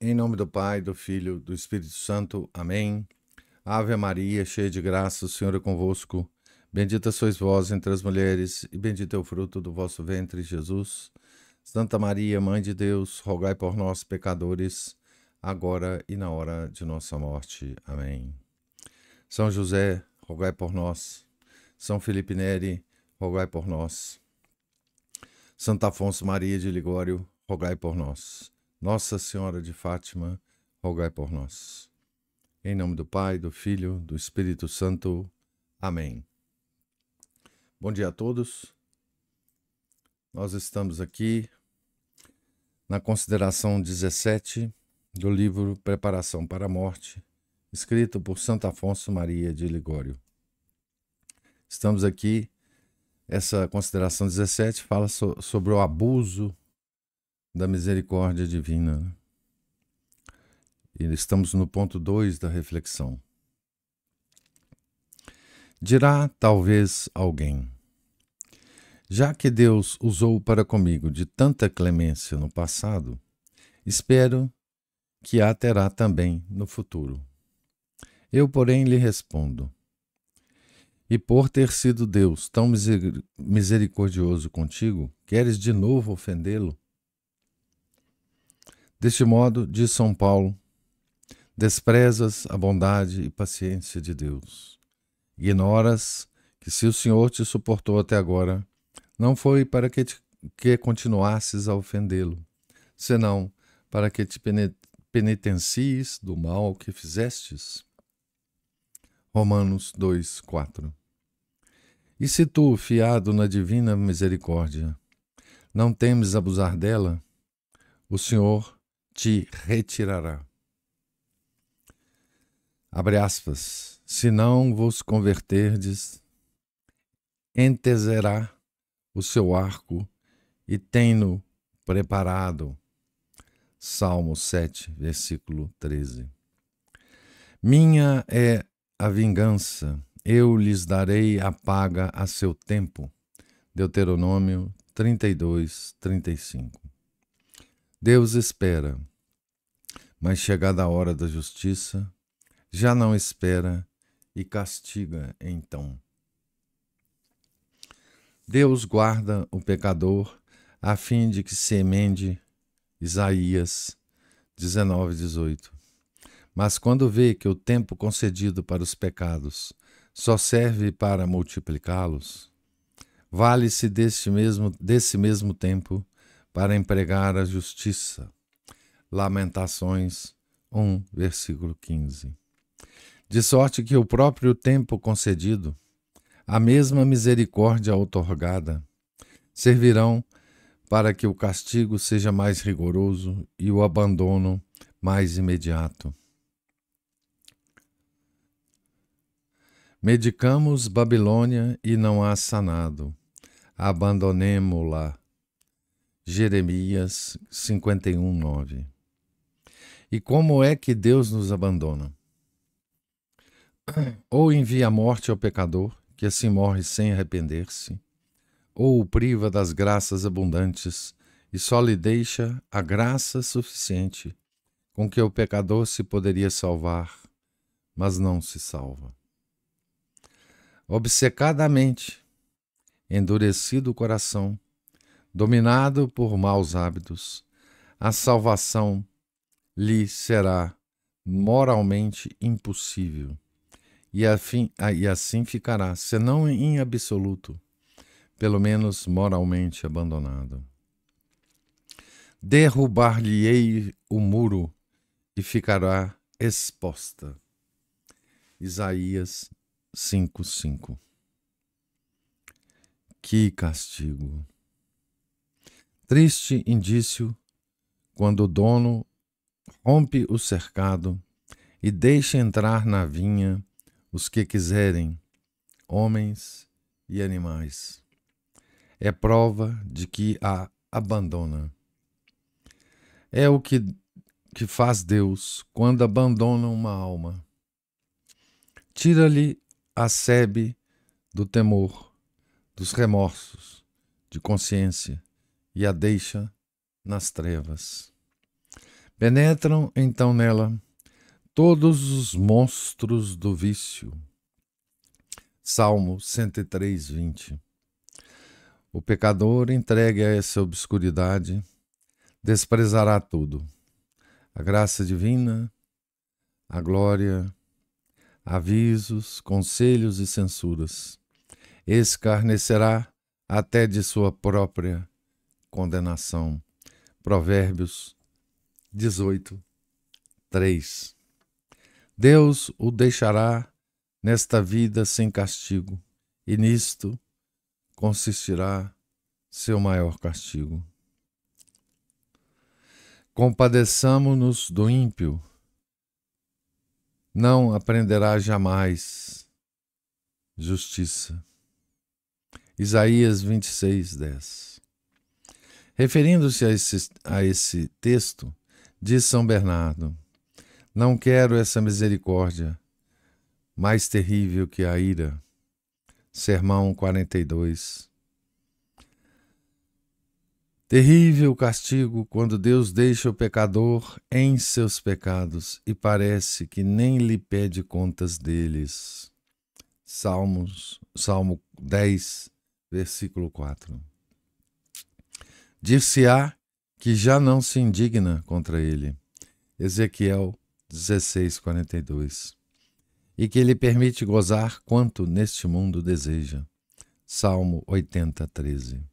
Em nome do Pai, do Filho, do Espírito Santo. Amém. Ave Maria, cheia de graça, o Senhor é convosco. Bendita sois vós entre as mulheres, e bendito é o fruto do vosso ventre, Jesus. Santa Maria, Mãe de Deus, rogai por nós, pecadores, agora e na hora de nossa morte. Amém. São José, rogai por nós. São Felipe Neri, rogai por nós. Santo Afonso Maria de Ligório, rogai por nós. Nossa Senhora de Fátima, rogai por nós. Em nome do Pai, do Filho, do Espírito Santo. Amém. Bom dia a todos. Nós estamos aqui na consideração 17 do livro Preparação para a Morte, escrito por Santo Afonso Maria de Ligório. Estamos aqui, essa consideração 17 fala sobre o abuso da misericórdia divina. E estamos no ponto 2 da reflexão. Dirá talvez alguém: já que Deus usou para comigo de tanta clemência no passado, espero que a terá também no futuro. Eu, porém, lhe respondo: e por ter sido Deus tão misericordioso contigo, queres de novo ofendê-lo? Deste modo, diz São Paulo, desprezas a bondade e paciência de Deus. Ignoras que se o Senhor te suportou até agora, não foi para que continuasses a ofendê-lo, senão para que te penitencies do mal que fizestes. Romanos 2:4. E se tu, fiado na divina misericórdia, não temes abusar dela, o Senhor te retirará. Abre aspas. Se não vos converterdes, entesará o seu arco e tem-no preparado. Salmo 7, versículo 13. Minha é a vingança, eu lhes darei a paga a seu tempo. Deuteronômio 32, 35. Deus espera, mas chegada a hora da justiça, já não espera e castiga então. Deus guarda o pecador a fim de que se emende. Isaías 19:18. Mas quando vê que o tempo concedido para os pecados só serve para multiplicá-los, vale-se desse mesmo tempo para empregar a justiça. Lamentações 1, versículo 15. De sorte que o próprio tempo concedido, a mesma misericórdia outorgada, servirão para que o castigo seja mais rigoroso e o abandono mais imediato. Medicamos Babilônia e não há sanado. Abandonemo-la. Jeremias 51:9. E como é que Deus nos abandona? Ou envia a morte ao pecador, que assim morre sem arrepender-se, ou o priva das graças abundantes e só lhe deixa a graça suficiente com que o pecador se poderia salvar, mas não se salva. Obcecadamente, endurecido o coração, dominado por maus hábitos, a salvação lhe será moralmente impossível. E assim ficará, senão em absoluto, pelo menos moralmente abandonado. Derrubar-lhe-ei o muro e ficará exposta. Isaías 5:5. Que castigo! Triste indício quando o dono rompe o cercado e deixa entrar na vinha os que quiserem, homens e animais. É prova de que a abandona. É o que faz Deus quando abandona uma alma. Tira-lhe a sebe do temor, dos remorsos, de consciência e a deixa nas trevas. Penetram então nela todos os monstros do vício. Salmo 103, 20. O pecador entregue a essa obscuridade desprezará tudo. A graça divina, a glória, avisos, conselhos e censuras. Escarnecerá até de sua própria condenação. Provérbios 18, 3. Deus o deixará nesta vida sem castigo, e nisto consistirá seu maior castigo. Compadeçamo-nos do ímpio, não aprenderá jamais justiça. Isaías 26, 10. Referindo-se a esse texto, diz São Bernardo: não quero essa misericórdia, mais terrível que a ira. Sermão 42. Terrível castigo quando Deus deixa o pecador em seus pecados e parece que nem lhe pede contas deles. Salmo 10, versículo 4. Dir-se-á que já não se indigna contra ele. Ezequiel 16, 42. E que ele permite gozar quanto neste mundo deseja. Salmo 80, 13.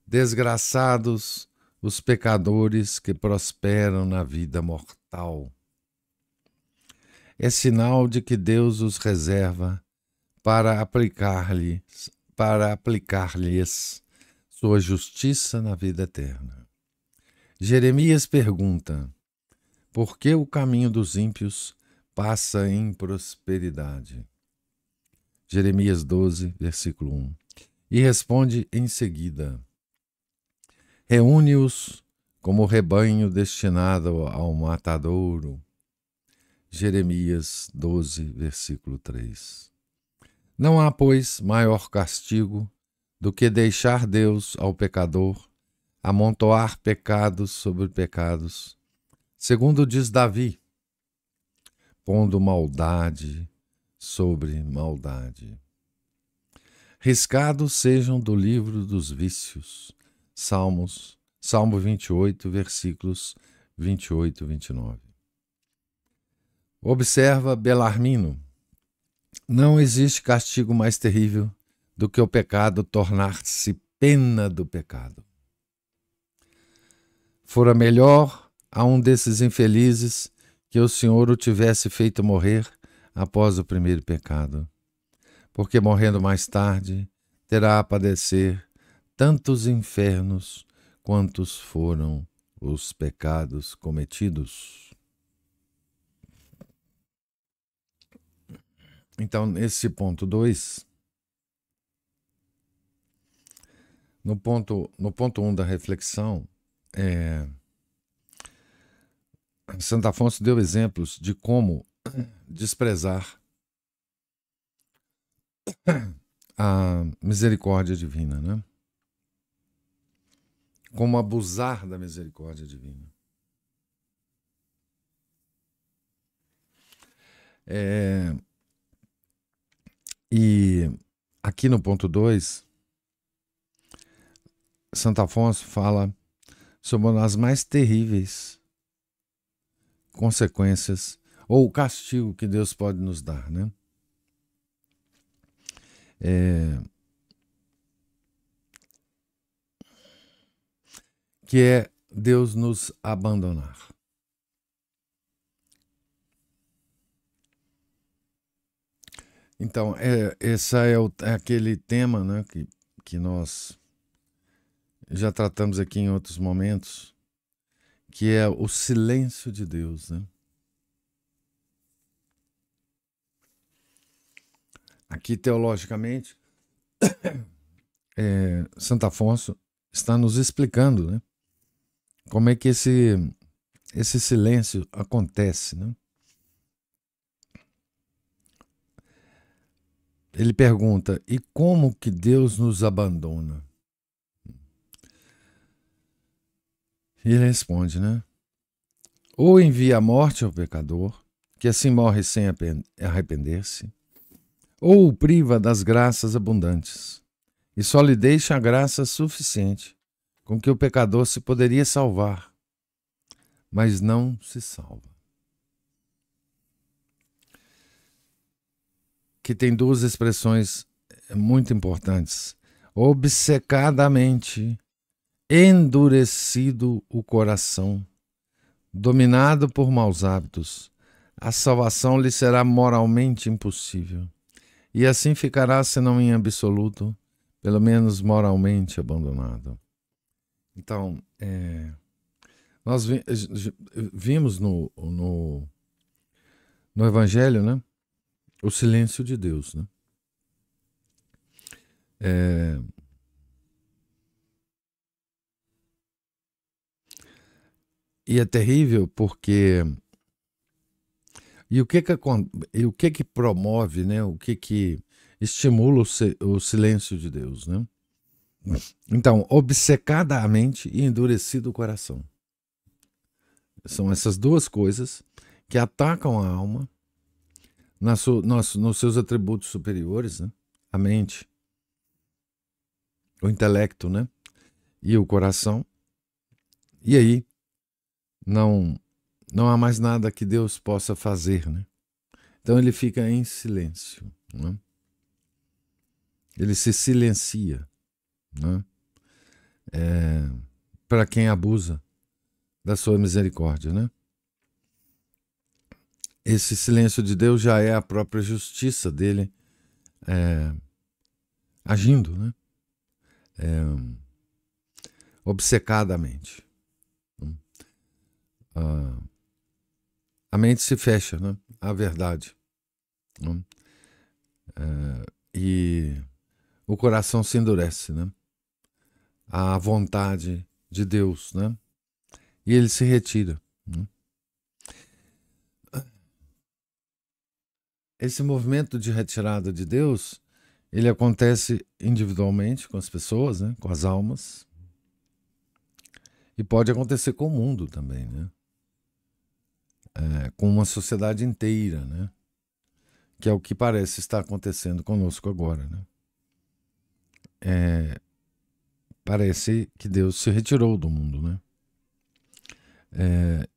Desgraçados os pecadores que prosperam na vida mortal. É sinal de que Deus os reserva para aplicar-lhes sua justiça na vida eterna. Jeremias pergunta: por que o caminho dos ímpios passa em prosperidade? Jeremias 12, versículo 1. E responde em seguida: reúne-os como rebanho destinado ao matadouro. Jeremias 12, versículo 3. Não há, pois, maior castigo do que deixar Deus ao pecador amontoar pecados sobre pecados, segundo diz Davi, pondo maldade sobre maldade. Riscados sejam do livro dos vícios. Salmo 28, versículos 28 e 29. Observa Belarmino: não existe castigo mais terrível do que o pecado tornar-se pena do pecado. Fora melhor a um desses infelizes que o Senhor o tivesse feito morrer após o primeiro pecado, porque morrendo mais tarde terá a padecer tantos infernos quantos foram os pecados cometidos. Então, nesse ponto 2, no ponto 1 da reflexão, Santo Afonso deu exemplos de como desprezar a misericórdia divina, né? Como abusar da misericórdia divina. E aqui no ponto 2, Santo Afonso fala sobre uma das mais terríveis consequências ou o castigo que Deus pode nos dar, né? Que é Deus nos abandonar. Então, esse é aquele tema, né, que nós já tratamos aqui em outros momentos, que é o silêncio de Deus, né? Aqui, teologicamente, Santo Afonso está nos explicando, né, como é que esse silêncio acontece, né? Ele pergunta: e como que Deus nos abandona? E ele responde, né? ou envia a morte ao pecador, que assim morre sem arrepender-se, ou o priva das graças abundantes, e só lhe deixa a graça suficiente com que o pecador se poderia salvar, mas não se salva. Que tem duas expressões muito importantes. Obcecadamente endurecido o coração, dominado por maus hábitos, a salvação lhe será moralmente impossível. E assim ficará, se não em absoluto, pelo menos moralmente abandonado. Então, nós vimos no Evangelho, né, o silêncio de Deus, né? E é terrível porque... E o que promove, né? O que estimula o silêncio de Deus, né? Então, obcecadamente e endurecido o coração. São essas duas coisas que atacam a alma nos seus atributos superiores, né? A mente, o intelecto, né? E o coração. E aí, não há mais nada que Deus possa fazer, né? Então ele fica em silêncio, né? Ele se silencia, né? Para quem abusa da sua misericórdia, né? Esse silêncio de Deus já é a própria justiça dele agindo, né? Obcecadamente. A mente se fecha, né? À verdade. Né? E o coração se endurece, né? À vontade de Deus, né? E ele se retira. Né? Esse movimento de retirada de Deus, ele acontece individualmente com as pessoas, né? Com as almas. E pode acontecer com o mundo também, né? Com uma sociedade inteira, né? Que é o que parece estar acontecendo conosco agora, né? Parece que Deus se retirou do mundo, né?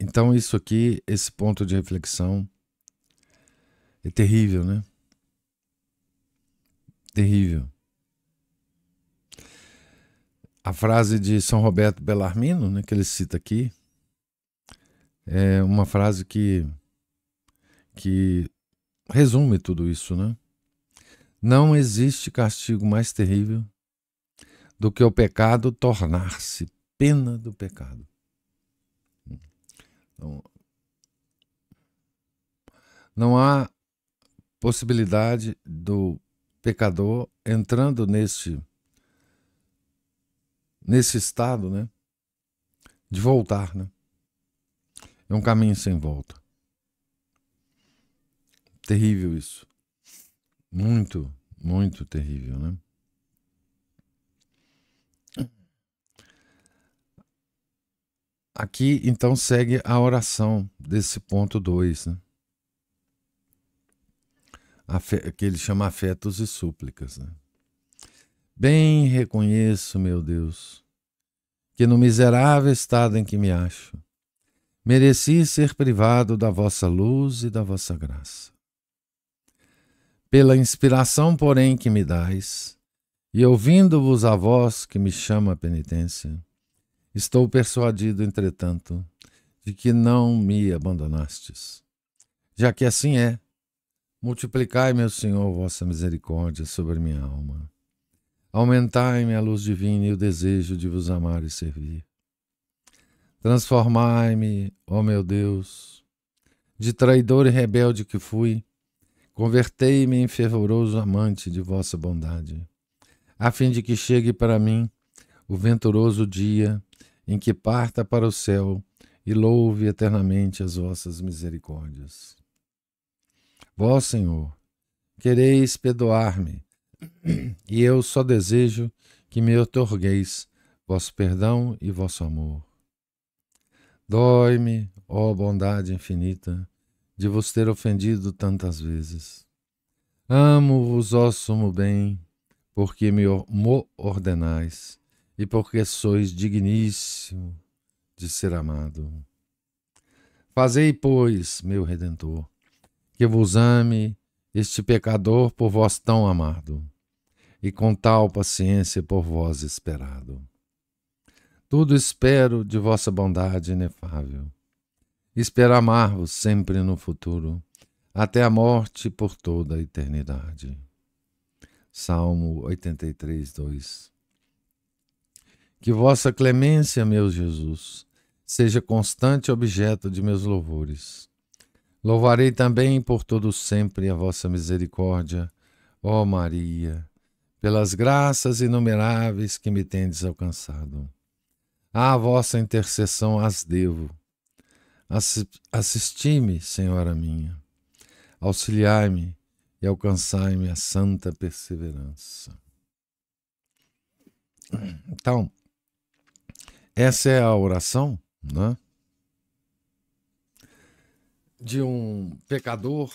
Então isso aqui, esse ponto de reflexão é terrível, né? Terrível. A frase de São Roberto Bellarmino, né, que ele cita aqui, é uma frase que resume tudo isso, né? Não existe castigo mais terrível do que o pecado tornar-se pena do pecado. Então, não há possibilidade do pecador entrando nesse estado, né, de voltar, né? É um caminho sem volta. Terrível isso. Muito, muito terrível, né? Aqui, então, segue a oração desse ponto 2, né? Que ele chama afetos e súplicas, né? Bem reconheço, meu Deus, que no miserável estado em que me acho, mereci ser privado da vossa luz e da vossa graça. Pela inspiração, porém, que me dais, e ouvindo-vos a voz que me chama à penitência, estou persuadido, entretanto, de que não me abandonastes. Já que assim é, multiplicai, meu Senhor, vossa misericórdia sobre minha alma. Aumentai-me a luz divina e o desejo de vos amar e servir. Transformai-me, ó meu Deus, de traidor e rebelde que fui, convertei-me em fervoroso amante de vossa bondade, a fim de que chegue para mim o venturoso dia em que parta para o céu e louve eternamente as vossas misericórdias. Vós, Senhor, quereis perdoar-me, e eu só desejo que me outorgueis vosso perdão e vosso amor. Dói-me, ó bondade infinita, de vos ter ofendido tantas vezes. Amo-vos, ó sumo bem, porque mo ordenais, e porque sois digníssimo de ser amado. Fazei, pois, meu Redentor, que vos ame este pecador por vós tão amado, e com tal paciência por vós esperado. Tudo espero de vossa bondade inefável. Espero amar-vos sempre no futuro, até a morte por toda a eternidade. Salmo 83, 2. Que vossa clemência, meu Jesus, seja constante objeto de meus louvores. Louvarei também por todo sempre a vossa misericórdia, ó Maria, pelas graças inumeráveis que me tendes alcançado. À vossa intercessão as devo. Assisti-me, Senhora minha. Auxiliai-me e alcançai-me a santa perseverança. Então, essa é a oração, né, de um pecador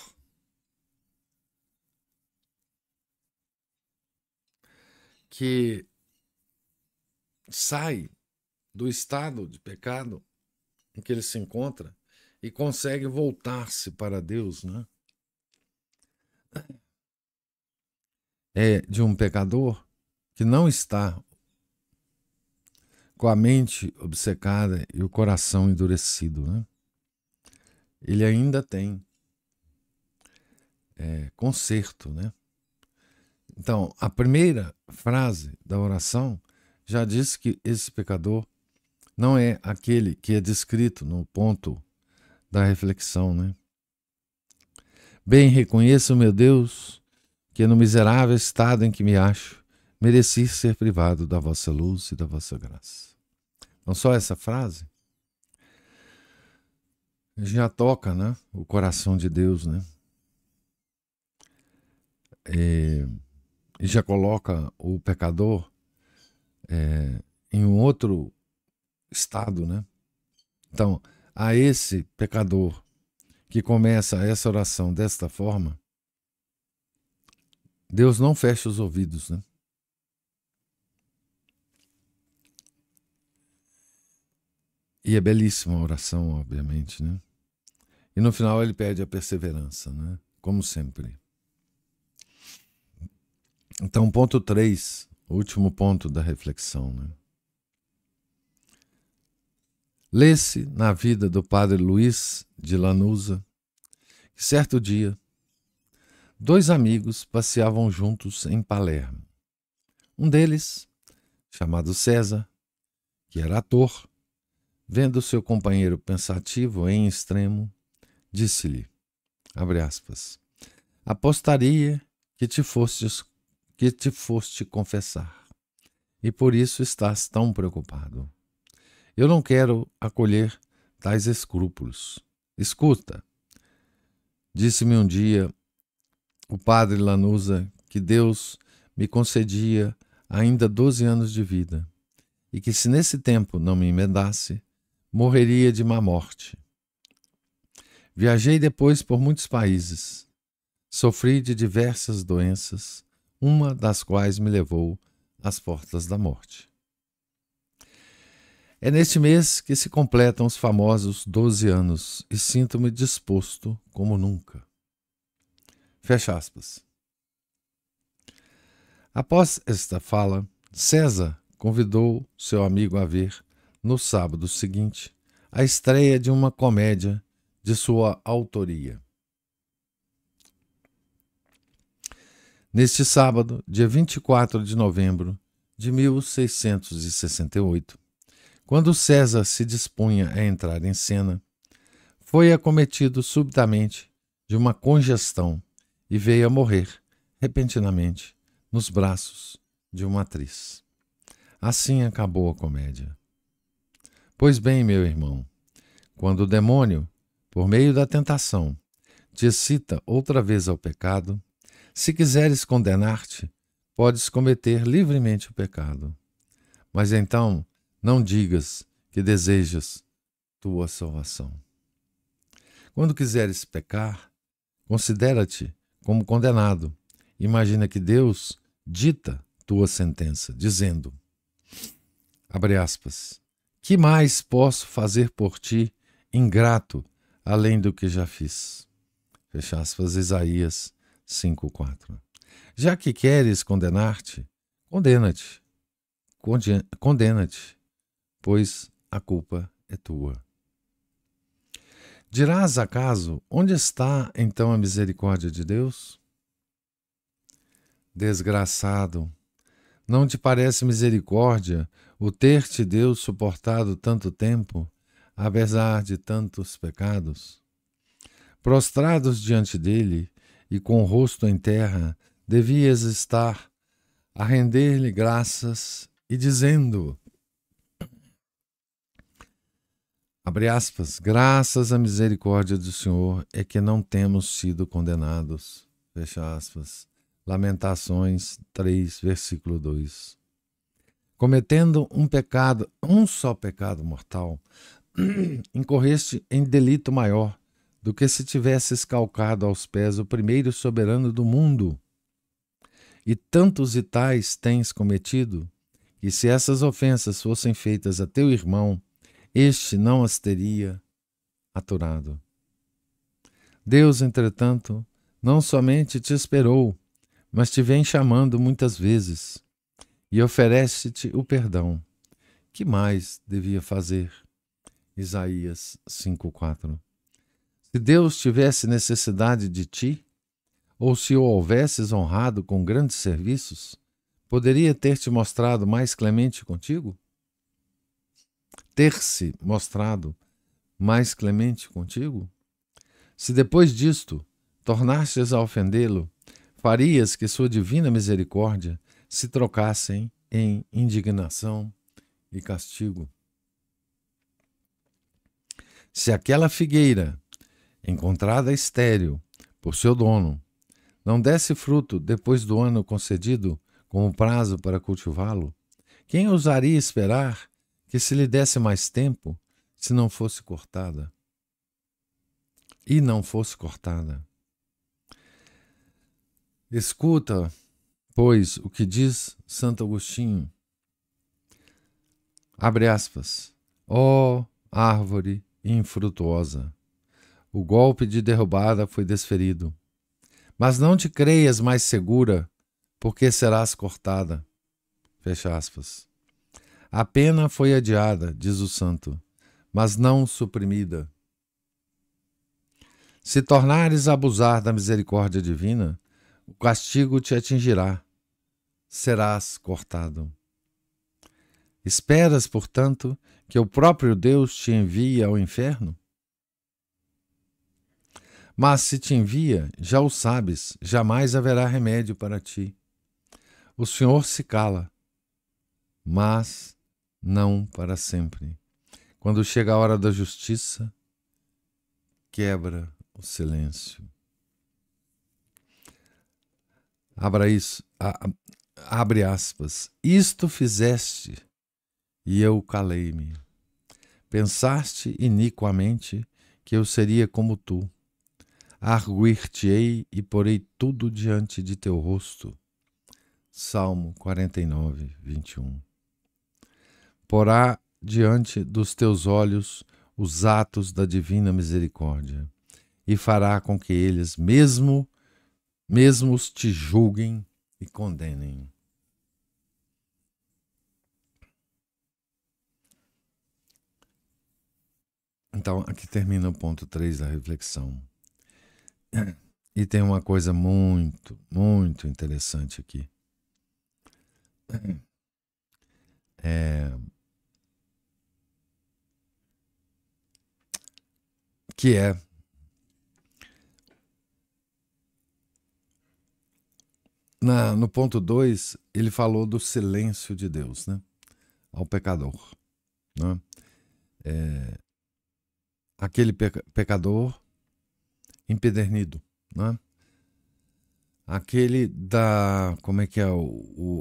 que sai do estado de pecado em que ele se encontra e consegue voltar-se para Deus, né? É de um pecador que não está com a mente obcecada e o coração endurecido, né? Ele ainda tem conserto, né? Então, a primeira frase da oração já diz que esse pecador não é aquele que é descrito no ponto da reflexão, né? Bem reconheço, meu Deus, que no miserável estado em que me acho, mereci ser privado da vossa luz e da vossa graça. Não só essa frase já toca, né, o coração de Deus, né? E já coloca o pecador em um outro estado, né? Então, a esse pecador que começa essa oração desta forma, Deus não fecha os ouvidos, né? E é belíssima a oração, obviamente, né? E no final ele pede a perseverança, né? Como sempre. Então, ponto 3, o último ponto da reflexão, né? Lê-se na vida do padre Luís de Lanuza que certo dia 2 amigos passeavam juntos em Palermo. Um deles, chamado César, que era ator, vendo seu companheiro pensativo em extremo, disse-lhe, abre aspas, apostaria que te foste confessar, e por isso estás tão preocupado. Eu não quero acolher tais escrúpulos. Escuta, disse-me um dia o padre Lanuza que Deus me concedia ainda 12 anos de vida e que se nesse tempo não me emendasse, morreria de má morte. Viajei depois por muitos países. Sofri de diversas doenças, uma das quais me levou às portas da morte. É neste mês que se completam os famosos 12 anos e sinto-me disposto como nunca. Fecha aspas. Após esta fala, César convidou seu amigo a ver, no sábado seguinte, a estreia de uma comédia de sua autoria. Neste sábado, dia 24 de novembro de 1668, quando César se dispunha a entrar em cena, foi acometido subitamente de uma congestão e veio a morrer, repentinamente, nos braços de uma atriz. Assim acabou a comédia. Pois bem, meu irmão, quando o demônio, por meio da tentação, te excita outra vez ao pecado, se quiseres condenar-te, podes cometer livremente o pecado. Mas então não digas que desejas tua salvação. Quando quiseres pecar, considera-te como condenado. Imagina que Deus dita tua sentença, dizendo, abre aspas, que mais posso fazer por ti, ingrato, além do que já fiz? Fecha aspas, Isaías 5:4. Já que queres condenar-te, condena-te. Condena-te, pois a culpa é tua. Dirás acaso, onde está então a misericórdia de Deus? Desgraçado, não te parece misericórdia o ter-te Deus suportado tanto tempo, apesar de tantos pecados? Prostrados diante dele e com o rosto em terra, devias estar a render-lhe graças e dizendo, abre aspas, graças à misericórdia do Senhor é que não temos sido condenados. Fecha aspas. Lamentações 3, versículo 2. Cometendo um só pecado mortal, incorreste em delito maior do que se tivesses calcado aos pés o primeiro soberano do mundo. E tantos e tais tens cometido, que se essas ofensas fossem feitas a teu irmão, este não as teria aturado. Deus, entretanto, não somente te esperou, mas te vem chamando muitas vezes e oferece-te o perdão. Que mais devia fazer? Isaías 5:4. Se Deus tivesse necessidade de ti, ou se o houvesses honrado com grandes serviços, poderia ter-te mostrado mais clemente contigo? Ter-se mostrado mais clemente contigo? Se depois disto tornastes a ofendê-lo, farias que sua divina misericórdia se trocassem em indignação e castigo. Se aquela figueira, encontrada estéril por seu dono, não desse fruto depois do ano concedido como prazo para cultivá-lo, quem ousaria esperar que se lhe desse mais tempo se não fosse cortada? E não fosse cortada. Escuta, pois, o que diz Santo Agostinho. Abre aspas. Ó árvore infrutuosa, o golpe de derrubada foi desferido. Mas não te creias mais segura, porque serás cortada. Fecha aspas. A pena foi adiada, diz o santo, mas não suprimida. Se tornares a abusar da misericórdia divina, o castigo te atingirá, serás cortado. Esperas, portanto, que o próprio Deus te envie ao inferno? Mas se te envia, já o sabes, jamais haverá remédio para ti. O Senhor se cala, mas não para sempre. Quando chega a hora da justiça, quebra o silêncio. Abre aspas. Isto fizeste, e eu calei-me. Pensaste iniquamente que eu seria como tu. Arguir-te-ei e porei tudo diante de teu rosto. Salmo 49, 21. Porá diante dos teus olhos os atos da divina misericórdia, e fará com que eles mesmos te julguem e condenem. Então, aqui termina o ponto 3 da reflexão. E tem uma coisa muito, muito interessante aqui. Que é no ponto 2, ele falou do silêncio de Deus, né, ao pecador. Né? Aquele pecador empedernido, né? Aquele da, como é que é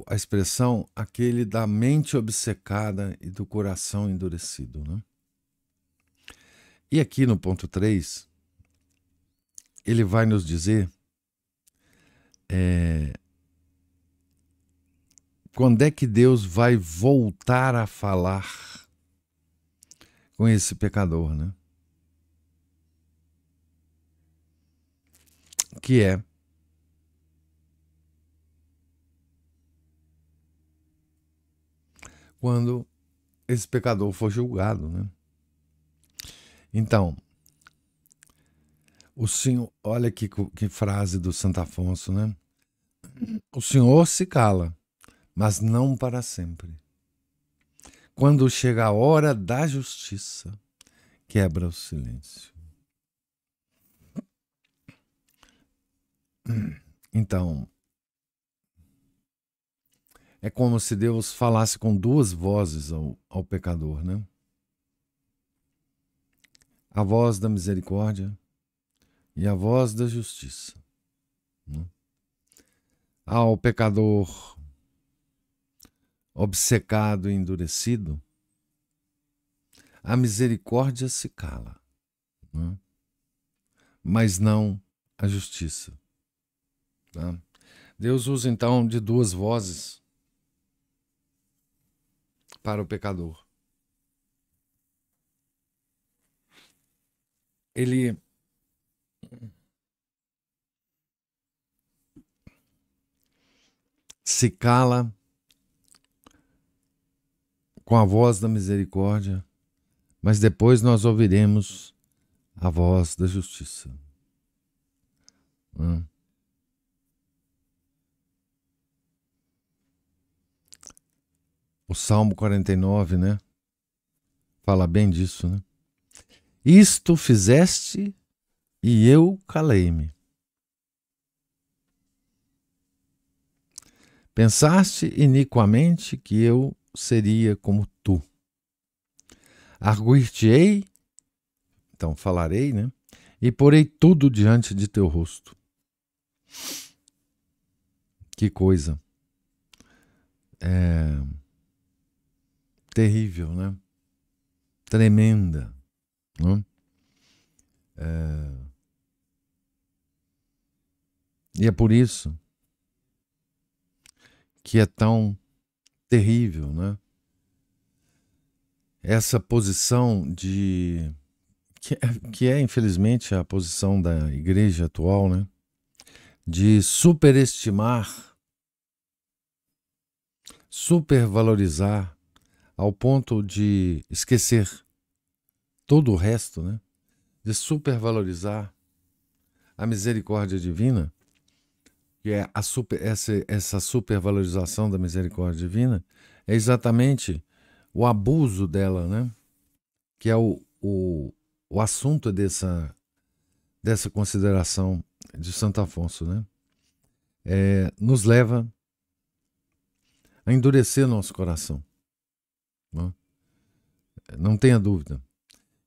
a expressão? Aquele da mente obcecada e do coração endurecido, né? E aqui no ponto 3, ele vai nos dizer quando é que Deus vai voltar a falar com esse pecador, né? Que é quando esse pecador for julgado, né? Então, o Senhor, olha que frase do Santo Afonso, né? O Senhor se cala, mas não para sempre. Quando chega a hora da justiça, quebra o silêncio. Então, é como se Deus falasse com duas vozes ao pecador, né? A voz da misericórdia e a voz da justiça. Né? Ao pecador obcecado e endurecido, a misericórdia se cala, né? Mas não a justiça. Tá? Deus usa então de duas vozes para o pecador. Ele se cala com a voz da misericórdia, mas depois nós ouviremos a voz da justiça. O Salmo 49, né? Fala bem disso, né? Isto fizeste e eu calei-me. Pensaste iniquamente que eu seria como tu. Arguir-te-ei, então falarei, né? E porei tudo diante de teu rosto. Que coisa terrível, né? Tremenda, né? E é por isso que é tão terrível, né? Essa posição de que é infelizmente a posição da igreja atual, né? De superestimar, supervalorizar ao ponto de esquecer todo o resto, né? De supervalorizar a misericórdia divina, que é essa supervalorização da misericórdia divina, é exatamente o abuso dela, né? Que é o assunto dessa consideração de Santo Afonso, né? Nos leva a endurecer nosso coração. Né? Não tenha dúvida.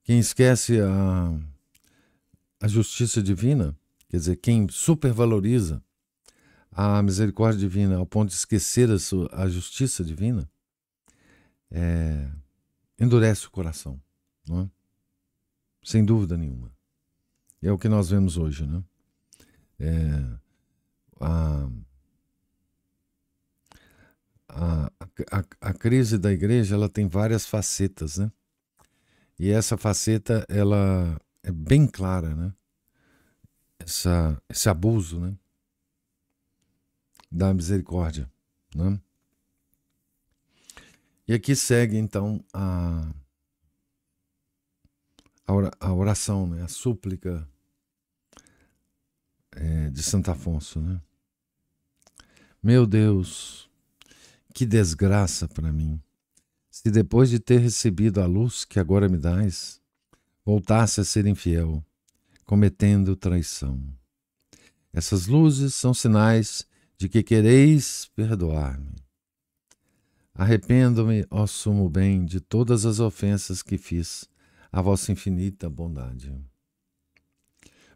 Quem esquece a justiça divina, quer dizer, quem supervaloriza a misericórdia divina ao ponto de esquecer a justiça divina, endurece o coração, não é? Sem dúvida nenhuma. E é o que nós vemos hoje, né? A crise da igreja, ela tem várias facetas, né? E essa faceta, ela é bem clara, né? Esse abuso, né? Da misericórdia, né? E aqui segue, então, a oração, né? A súplica de Santo Afonso, né? Meu Deus, que desgraça para mim, se depois de ter recebido a luz que agora me dás, voltasse a ser infiel, cometendo traição. Essas luzes são sinais de que quereis perdoar-me. Arrependo-me, ó sumo bem, de todas as ofensas que fiz à vossa infinita bondade.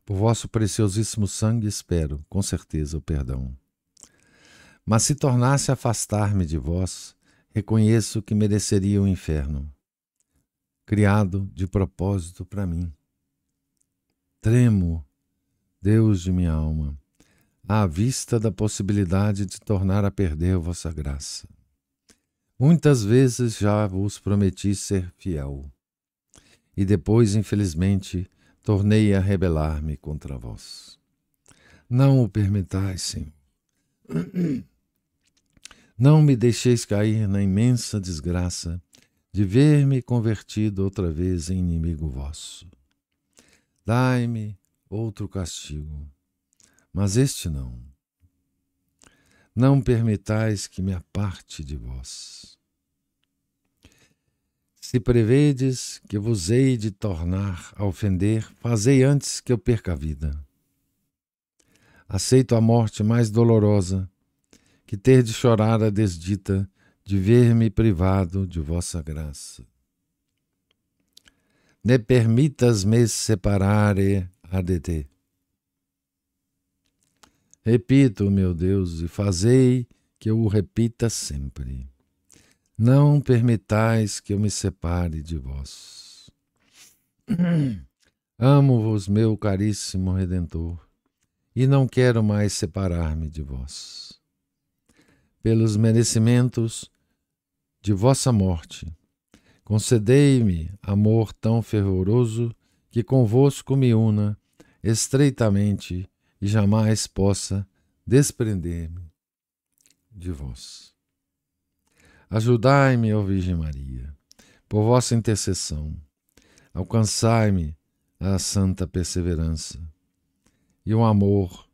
Por vosso preciosíssimo sangue espero, com certeza, o perdão. Mas se tornasse a afastar-me de vós, reconheço que mereceria o inferno. criado de propósito para mim. Tremo, Deus de minha alma, à vista da possibilidade de tornar a perder vossa graça. Muitas vezes já vos prometi ser fiel, e depois, infelizmente, tornei a rebelar-me contra vós. Não o permitais, Senhor. Não me deixeis cair na imensa desgraça de ver-me convertido outra vez em inimigo vosso. Dai-me outro castigo, mas este não. Não permitais que me aparte de vós. Se prevedes que vos hei de tornar a ofender, fazei antes que eu perca a vida. Aceito a morte mais dolorosa que ter de chorar a desdita de ver-me privado de vossa graça. Ne permitas me separare ad te. Repito, meu Deus, e fazei que eu o repita sempre. Não permitais que eu me separe de vós. Amo-vos, meu caríssimo Redentor, e não quero mais separar-me de vós. Pelos merecimentos de vossa morte, concedei-me amor tão fervoroso que convosco me una estreitamente e jamais possa desprender-me de vós. Ajudai-me, ó Virgem Maria, por vossa intercessão, alcançai-me a santa perseverança e o amor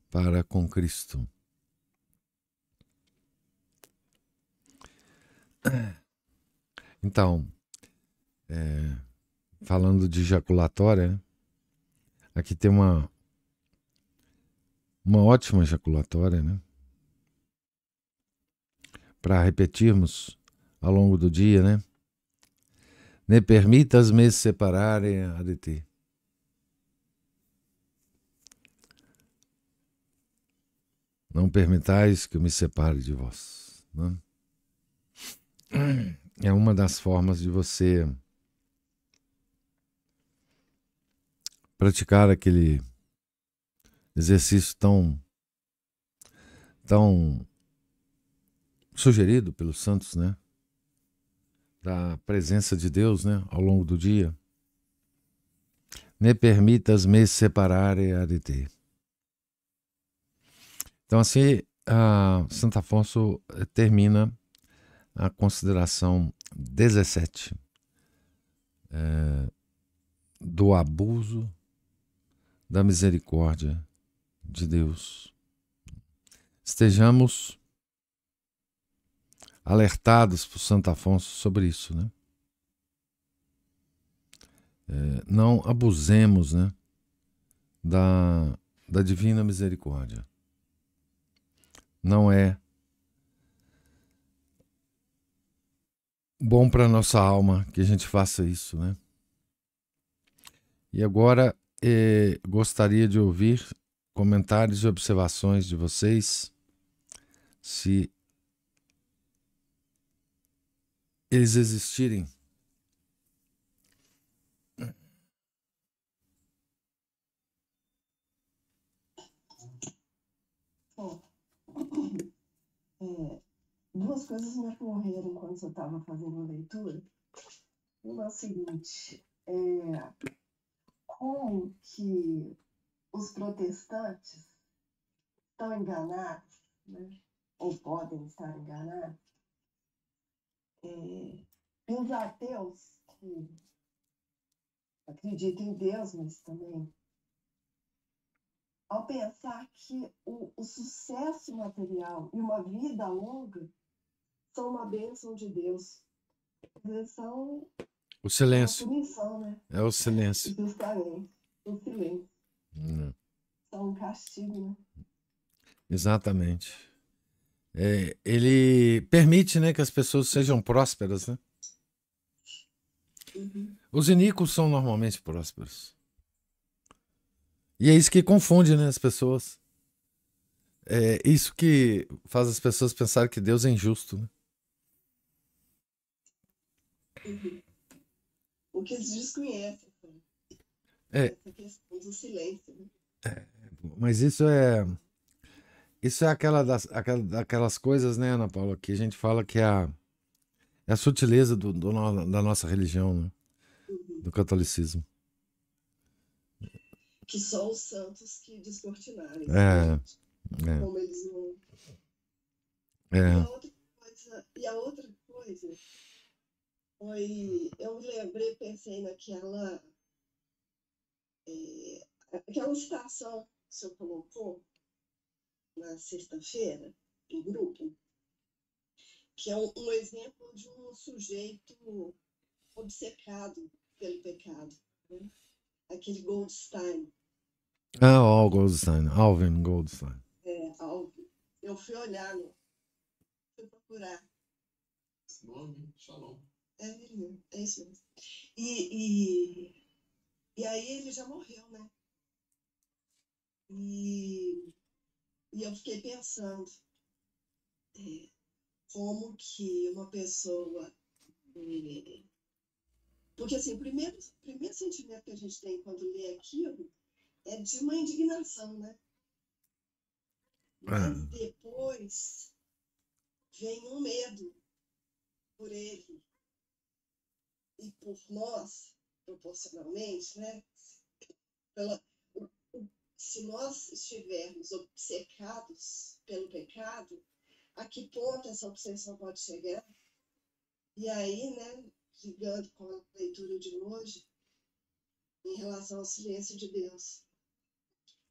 para com Cristo. Então, falando de ejaculatória, aqui tem uma ótima ejaculatória, né? Para repetirmos ao longo do dia, né? Ne permitas me separare ad te. Não permitais que eu me separe de vós. Né? É uma das formas de você praticar aquele exercício tão sugerido pelos santos, né? Da presença de Deus, né? Ao longo do dia. Ne permitas me separare ad te. Então assim, Santo Afonso termina a consideração 17 do abuso da misericórdia de Deus. Estejamos alertados por Santo Afonso sobre isso, né? Não abusemos, né, da divina misericórdia. Não é bom para nossa alma que a gente faça isso, né? E agora gostaria de ouvir comentários e observações de vocês, se eles existirem. Duas coisas me ocorreram enquanto eu estava fazendo a leitura. Uma é a seguinte, como que os protestantes estão enganados, né? Ou podem estar enganados, e os ateus que acreditam em Deus, mas também ao pensar que o sucesso material e uma vida longa são uma bênção de Deus. Eles são o silêncio. Uma punição, né? É o silêncio. Justamente. O silêncio. São um castigo, né? Exatamente. Ele permite, né, que as pessoas sejam prósperas, né? Uhum. Os iníquos são normalmente prósperos. E é isso que confunde, né, as pessoas. É isso que faz as pessoas pensarem que Deus é injusto, né? Uhum. porque eles desconhecem É, essa questão do silêncio, né? mas isso é daquelas coisas, né, Ana Paula, que a gente fala que é a sutileza da nossa religião, né, Uhum. do catolicismo. Que só os santos que descortinaram isso, né, É, gente? é, Como eles não. E é. a outra coisa foi, eu me lembrei, pensei aquela citação que o senhor colocou na sexta-feira, do grupo, que é um exemplo de um sujeito obcecado pelo pecado, né? Aquele Goldstein, Ah, Alvin Goldstein. algo. Eu fui olhar, fui procurar. Esse nome, Shalom. É isso mesmo. E aí ele já morreu, né? E eu fiquei pensando como que uma pessoa. Porque assim, o primeiro sentimento que a gente tem quando lê aquilo é de uma indignação, né? É, Mas depois vem um medo por ele e por nós, proporcionalmente, né? Pela, se nós estivermos obcecados pelo pecado, a que ponto essa obsessão pode chegar? E aí, né, ligando com a leitura de hoje, em relação ao silêncio de Deus.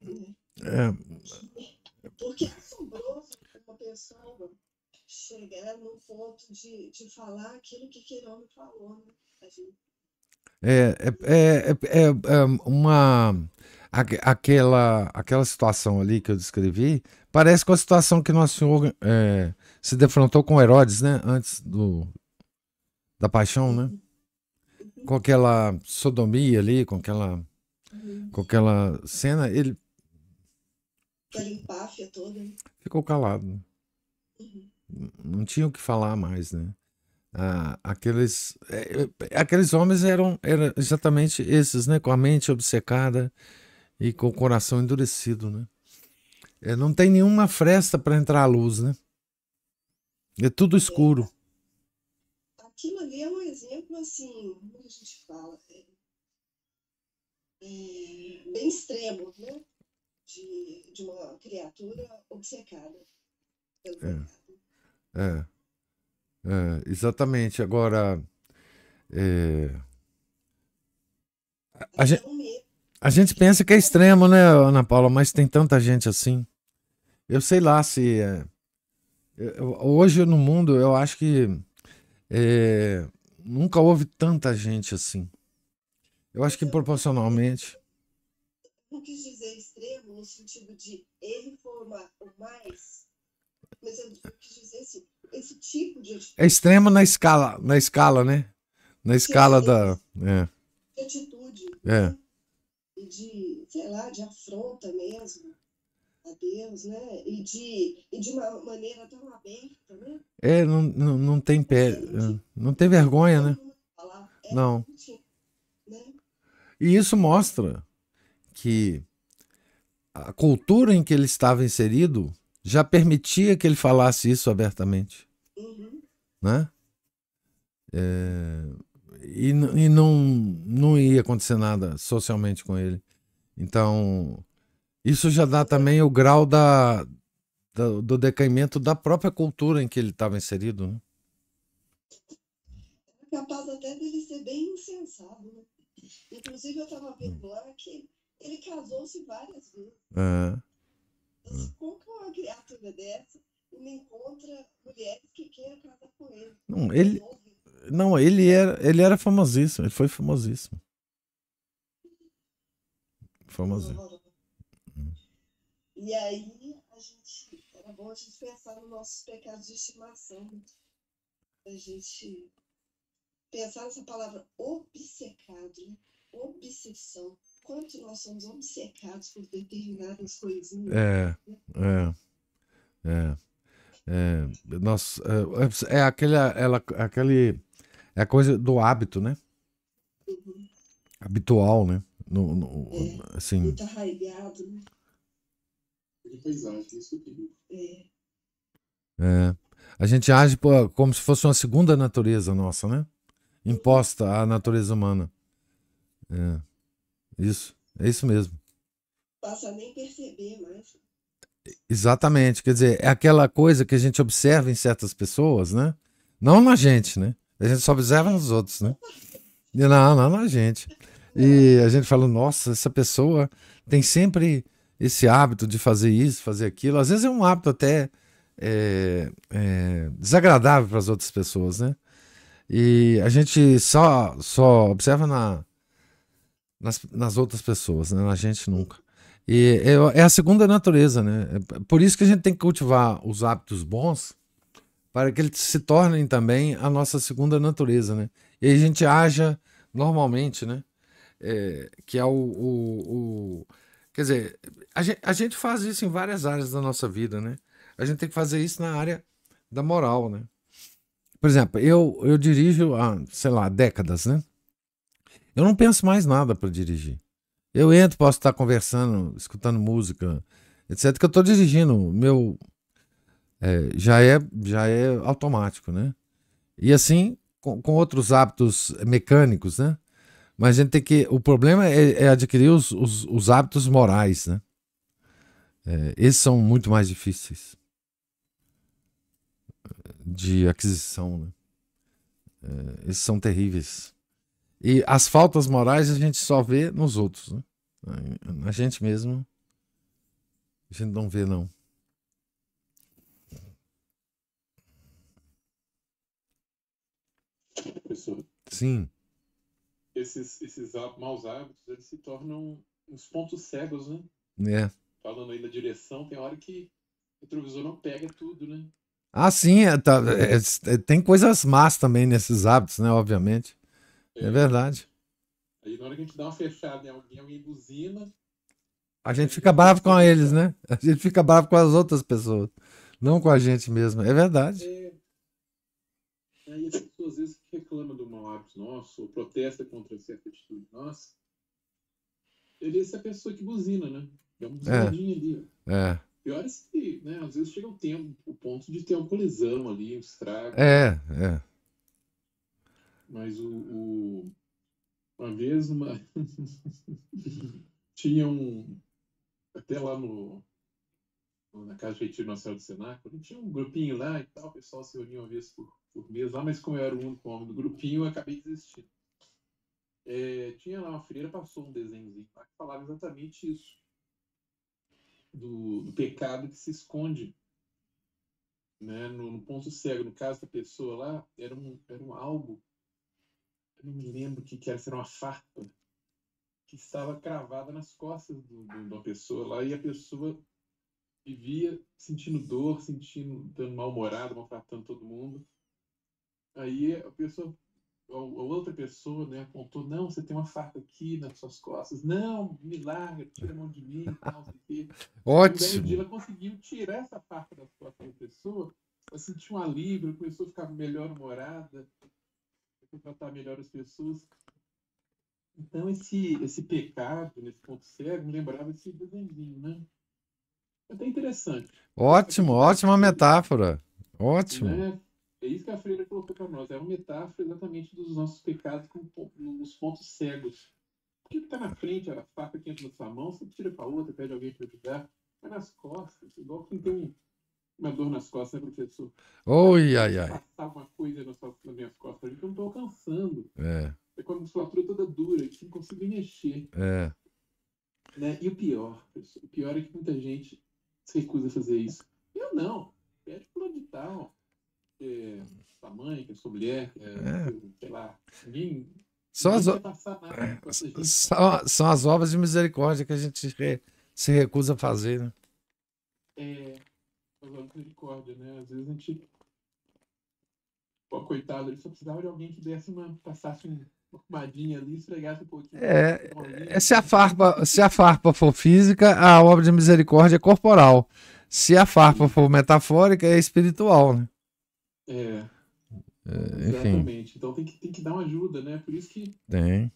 Né? é, Porque é assombroso uma pessoa chegar no ponto de falar aquilo que aquele homem falou, né? é, aquela situação ali que eu descrevi, parece com a situação que Nosso Senhor se defrontou com Herodes, né, antes da paixão, né, com aquela sodomia ali, com aquela cena, ele Aquela empáfia toda. Né? ficou calado, né? Uhum. Não tinha o que falar mais, né? Aqueles homens eram exatamente esses, né? Com a mente obcecada e com o coração endurecido, né? Não tem nenhuma fresta para entrar a luz, né? É tudo escuro. Aquilo ali é um exemplo, assim, como a gente fala, bem extremo, né? De uma criatura obcecada pelo pecado. É, exatamente. Agora, a Até gente, um medo. a gente pensa que é extremo, né, Ana Paula? Mas tem tanta gente assim. Eu sei lá se. Hoje no mundo, eu acho que nunca houve tanta gente assim. Eu acho Mas que proporcionalmente. não quis dizer extremo no sentido de ele for o mais, mas eu quis dizer assim, esse tipo de É atitude, extremo na escala, né? Na escala da. de atitude, É. né? E de, sei lá, de afronta mesmo a Deus, né? E de uma maneira tão aberta, né? Não tem pé. Você não tinha Não tem vergonha, né? como falar, Não. não tinha, né? E isso mostra que a cultura em que ele estava inserido já permitia que ele falasse isso abertamente, Uhum. né? E não ia acontecer nada socialmente com ele. Então, isso já dá também o grau do decaimento da própria cultura em que ele estava inserido, né? É capaz até dele ser bem insensado, né? Inclusive, eu estava vendo lá que ele casou-se várias vezes. É. Como que uma criatura dessa não encontra mulheres que queiram casar com ele? Não, Ele ele, ouve. não, ele era famosíssimo, ele foi famosíssimo. Famosíssimo. E aí, era bom a gente pensar nos nossos pecados de estimação. Né? A gente pensar nessa palavra obcecado, né? Obsessão. Quanto nós somos obcecados por determinadas coisinhas. É, é, é, nossa, é aquele, é a coisa do hábito, né? habitual, né? Assim. Muito arraigado, né? De paisagem, isso que eu digo. A gente age como se fosse uma segunda natureza nossa, né? Imposta à natureza humana. É isso mesmo. Passa a nem perceber mais. Exatamente, quer dizer, é aquela coisa que a gente observa em certas pessoas, né? Não na gente, né? A gente só observa nos outros, né? Não na gente. E a gente fala, nossa, essa pessoa tem sempre esse hábito de fazer isso, fazer aquilo. Às vezes é um hábito até desagradável para as outras pessoas, né? E a gente só observa nas outras pessoas, né? Na gente nunca. E é a segunda natureza, né? É por isso que a gente tem que cultivar os hábitos bons para que eles se tornem também a nossa segunda natureza, né? E a gente haja normalmente, né? Que é quer dizer, a gente faz isso em várias áreas da nossa vida, né? A gente tem que fazer isso na área da moral, né? Por exemplo, eu dirijo há, sei lá, décadas, né? Eu não penso mais nada para dirigir. Eu entro, posso estar conversando, escutando música, etc. Que eu estou dirigindo. Meu já é automático, né? E assim, com outros hábitos mecânicos, né? Mas a gente tem que. O problema é adquirir os hábitos morais, né? Esses são muito mais difíceis de aquisição, né? Esses são terríveis. E as faltas morais a gente só vê nos outros, né? Na gente mesmo, a gente não vê, não. Professor, Sim. esses maus hábitos, eles se tornam uns pontos cegos, né? Falando aí da direção, tem hora que o retrovisor não pega tudo, né? Ah, sim, tem coisas más também nesses hábitos, né? Obviamente. É verdade. Aí na hora que a gente dá uma fechada em alguém buzina. A gente fica bravo com eles, né? A gente fica bravo com as outras pessoas, não com a gente mesmo. É verdade. Aí as pessoas às vezes reclamam do mau hábito nosso, ou protesta contra certa atitude nossa. Ele é essa pessoa que buzina, né? É uma buzinadinha ali. Pior é que, né, às vezes chega o ponto de ter uma colisão ali, um estrago. Mas uma vez tinha até lá na casa de retiro Nossa Senhora do Cenáculo, tinha um grupinho lá e tal, o pessoal se reunia uma vez por mês lá, mas como eu era o único homem do grupinho, eu acabei desistindo. Tinha lá uma freira, passou um desenhozinho lá que falava exatamente isso, do pecado que se esconde, né, no ponto cego. No caso da pessoa lá, era um algo, eu não me lembro o que era, era uma farpa que estava cravada nas costas de uma pessoa lá, e a pessoa vivia sentindo dor, dando mal-humorado, maltratando todo mundo. Aí a outra pessoa, né, apontou, não, você tem uma farpa aqui nas suas costas, não, me larga, tira a mão de mim, não sei o quê. Ótimo. E um dia ela conseguiu tirar essa farpa das costas da pessoa, ela sentiu um alívio, ela começou a ficar melhor-humorada, começou a tratar melhor as pessoas. Então esse pecado, nesse ponto cego, me lembrava esse desenho, né? É até interessante. Ótimo, ótima metáfora. Ótimo. Né? É isso que a freira colocou para nós. É uma metáfora exatamente dos nossos pecados com os pontos cegos. O que está na frente, a faca que entra na sua mão, você tira para outra, pede alguém para ajudar. Mas nas costas, igual quem tem uma dor nas costas, né, professor? Oi, ai. Passar uma coisa nas minhas costas, que eu não estou alcançando. É com a musculatura toda dura, que não consigo mexer. Né? E o pior é que muita gente se recusa a fazer isso. Eu não. Pede fulano de tal. Sua mãe, que é sua mulher, sei lá. Ninguém quer passar nada. São as obras de misericórdia que a gente se recusa a fazer, né? As obras de misericórdia, né? Às vezes a gente... Pô, coitado, ele só precisava de alguém que passasse uma pomadinha ali, esfregasse um pouquinho. Se a farpa for física, a obra de misericórdia é corporal. Se a farpa for metafórica, é espiritual, né? Exatamente. Então tem que dar uma ajuda, né? Por isso que tem.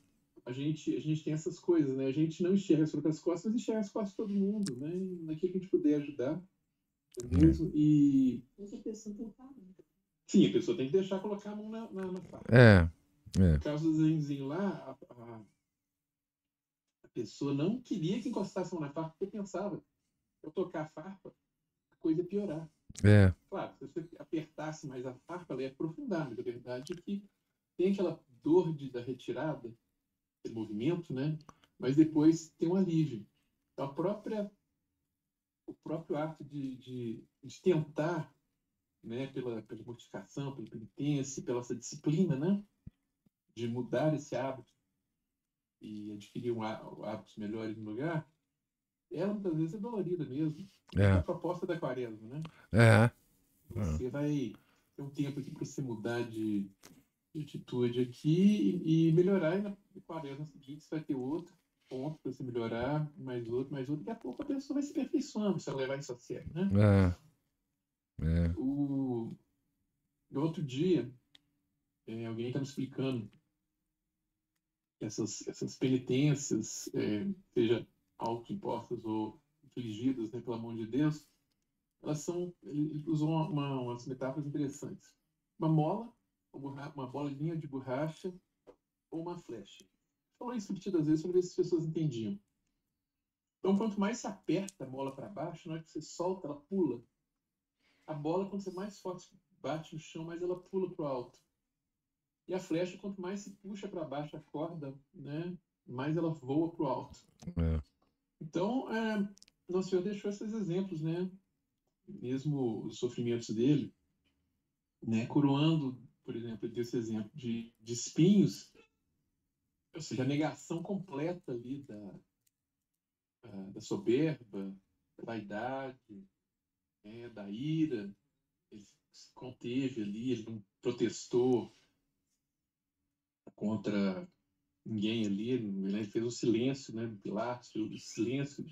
a gente tem essas coisas, né? A gente não enxerga as próprias costas, mas enxerga as costas de todo mundo, né? Naquilo que a gente puder ajudar, mesmo. E Mas a pessoa tem que falar. sim, a pessoa tem que deixar colocar a mão na faca. É. No caso do Zenzinho lá, a pessoa não queria que encostasse a mão na farpa, porque pensava, eu tocar a farpa, a coisa ia piorar. É. Claro, se você apertasse mais a farpa, ela ia aprofundar, mas a verdade é que tem aquela dor da retirada, aquele movimento, né? Mas depois tem um alívio. Então, o próprio ato de tentar, né, pela mortificação, pela penitência, pela essa disciplina, né, de mudar esse hábito e adquirir hábitos melhores no lugar, ela muitas vezes é dolorida mesmo. É a proposta da quaresma, né? Você vai ter um tempo aqui para você mudar de atitude aqui e melhorar, e na quaresma seguinte você vai ter outro ponto para você melhorar, mais outro, daqui a pouco a pessoa vai se aperfeiçoando se ela levar isso a sério, né? No outro dia, alguém está me explicando essas penitências, seja autoimpostas ou infligidas, né, pela mão de Deus, ele usou umas metáforas interessantes. Uma mola, uma bolinha de borracha ou uma flecha. Falou isso repetidas vezes para ver se as pessoas entendiam. Então, quanto mais se aperta a mola para baixo, na hora que você solta, ela pula. A bola, quanto você mais forte bate no chão, mais ela pula para o alto. E a flecha, quanto mais se puxa para baixo a corda, né, mais ela voa para o alto. Então, Nosso Senhor deixou esses exemplos, né? Mesmo os sofrimentos dele, né, coroando, por exemplo, desse exemplo de espinhos, ou seja, a negação completa ali da soberba, da vaidade, né, da ira. Ele se conteve ali, ele não protestou contra ninguém ali, ele fez o silêncio, né, Pilatos, o silêncio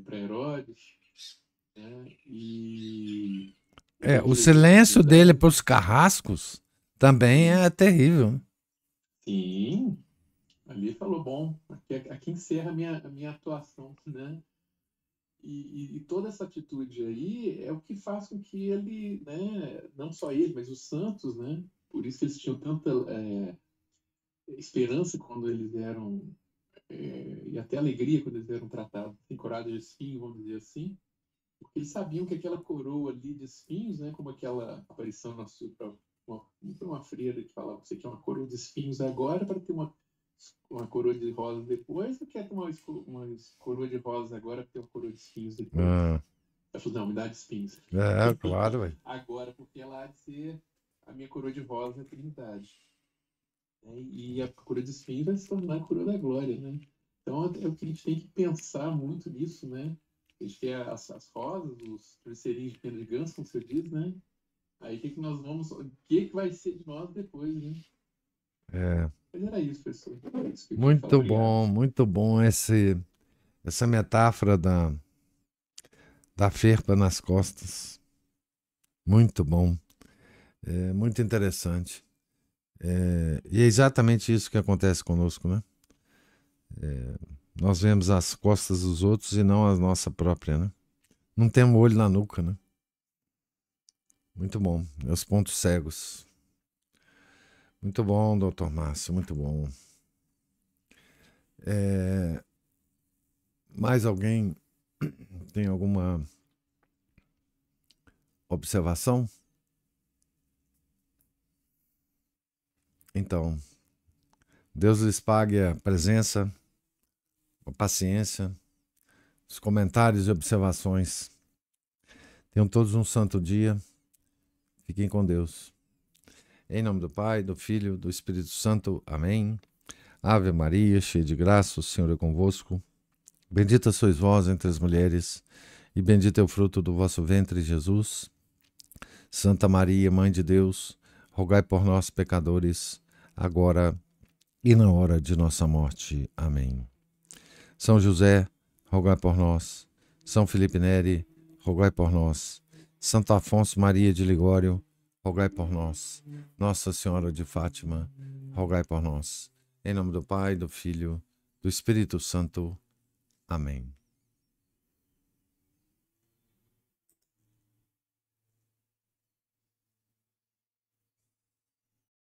para Herodes, né, e o silêncio dele para os carrascos também é terrível. Sim, ali falou, bom, aqui encerra a minha atuação, né? E toda essa atitude aí é o que faz com que ele, né, não só ele, mas os santos, né, por isso que eles tinham tanta esperança quando eles eram, e até alegria quando eles eram tratados, em coroados de espinho, vamos dizer assim, porque eles sabiam que aquela coroa ali de espinhos, né, como aquela aparição na sua, uma freira que falava que você quer uma coroa de espinhos agora para ter uma coroa de rosas depois, ou quer ter uma coroa de rosas agora para ter uma coroa de espinhos depois? Eu falei, não, me dá de espinhos. Claro, velho. Agora, porque ela há de ser a minha coroa de rosas na Trindade. E a coroa de espinhos vai se tornar a coroa da glória, né? Então, é o que a gente tem que pensar muito nisso, né? A gente tem as rosas, os travesseirinhos de pena de ganso, como você diz, né? Aí, o que vai ser de nós depois, né? Mas era isso, pessoal. Muito bom essa metáfora da ferpa nas costas. Muito bom. Muito interessante. E é exatamente isso que acontece conosco, né? Nós vemos as costas dos outros e não a nossa própria, né? Não temos olho na nuca, né? Muito bom. Meus pontos cegos. Muito bom, doutor Márcio, muito bom. Mais alguém tem alguma observação? Então, Deus lhes pague a presença, a paciência, os comentários e observações. Tenham todos um santo dia. Fiquem com Deus. Em nome do Pai, do Filho, do Espírito Santo. Amém. Ave Maria, cheia de graça, o Senhor é convosco. Bendita sois vós entre as mulheres, e bendito é o fruto do vosso ventre, Jesus. Santa Maria, Mãe de Deus, rogai por nós, pecadores, agora e na hora de nossa morte. Amém. São José, rogai por nós. São Felipe Neri, rogai por nós. Santo Afonso Maria de Ligório, rogai por nós. Nossa Senhora de Fátima, rogai por nós. Em nome do Pai, do Filho, do Espírito Santo. Amém.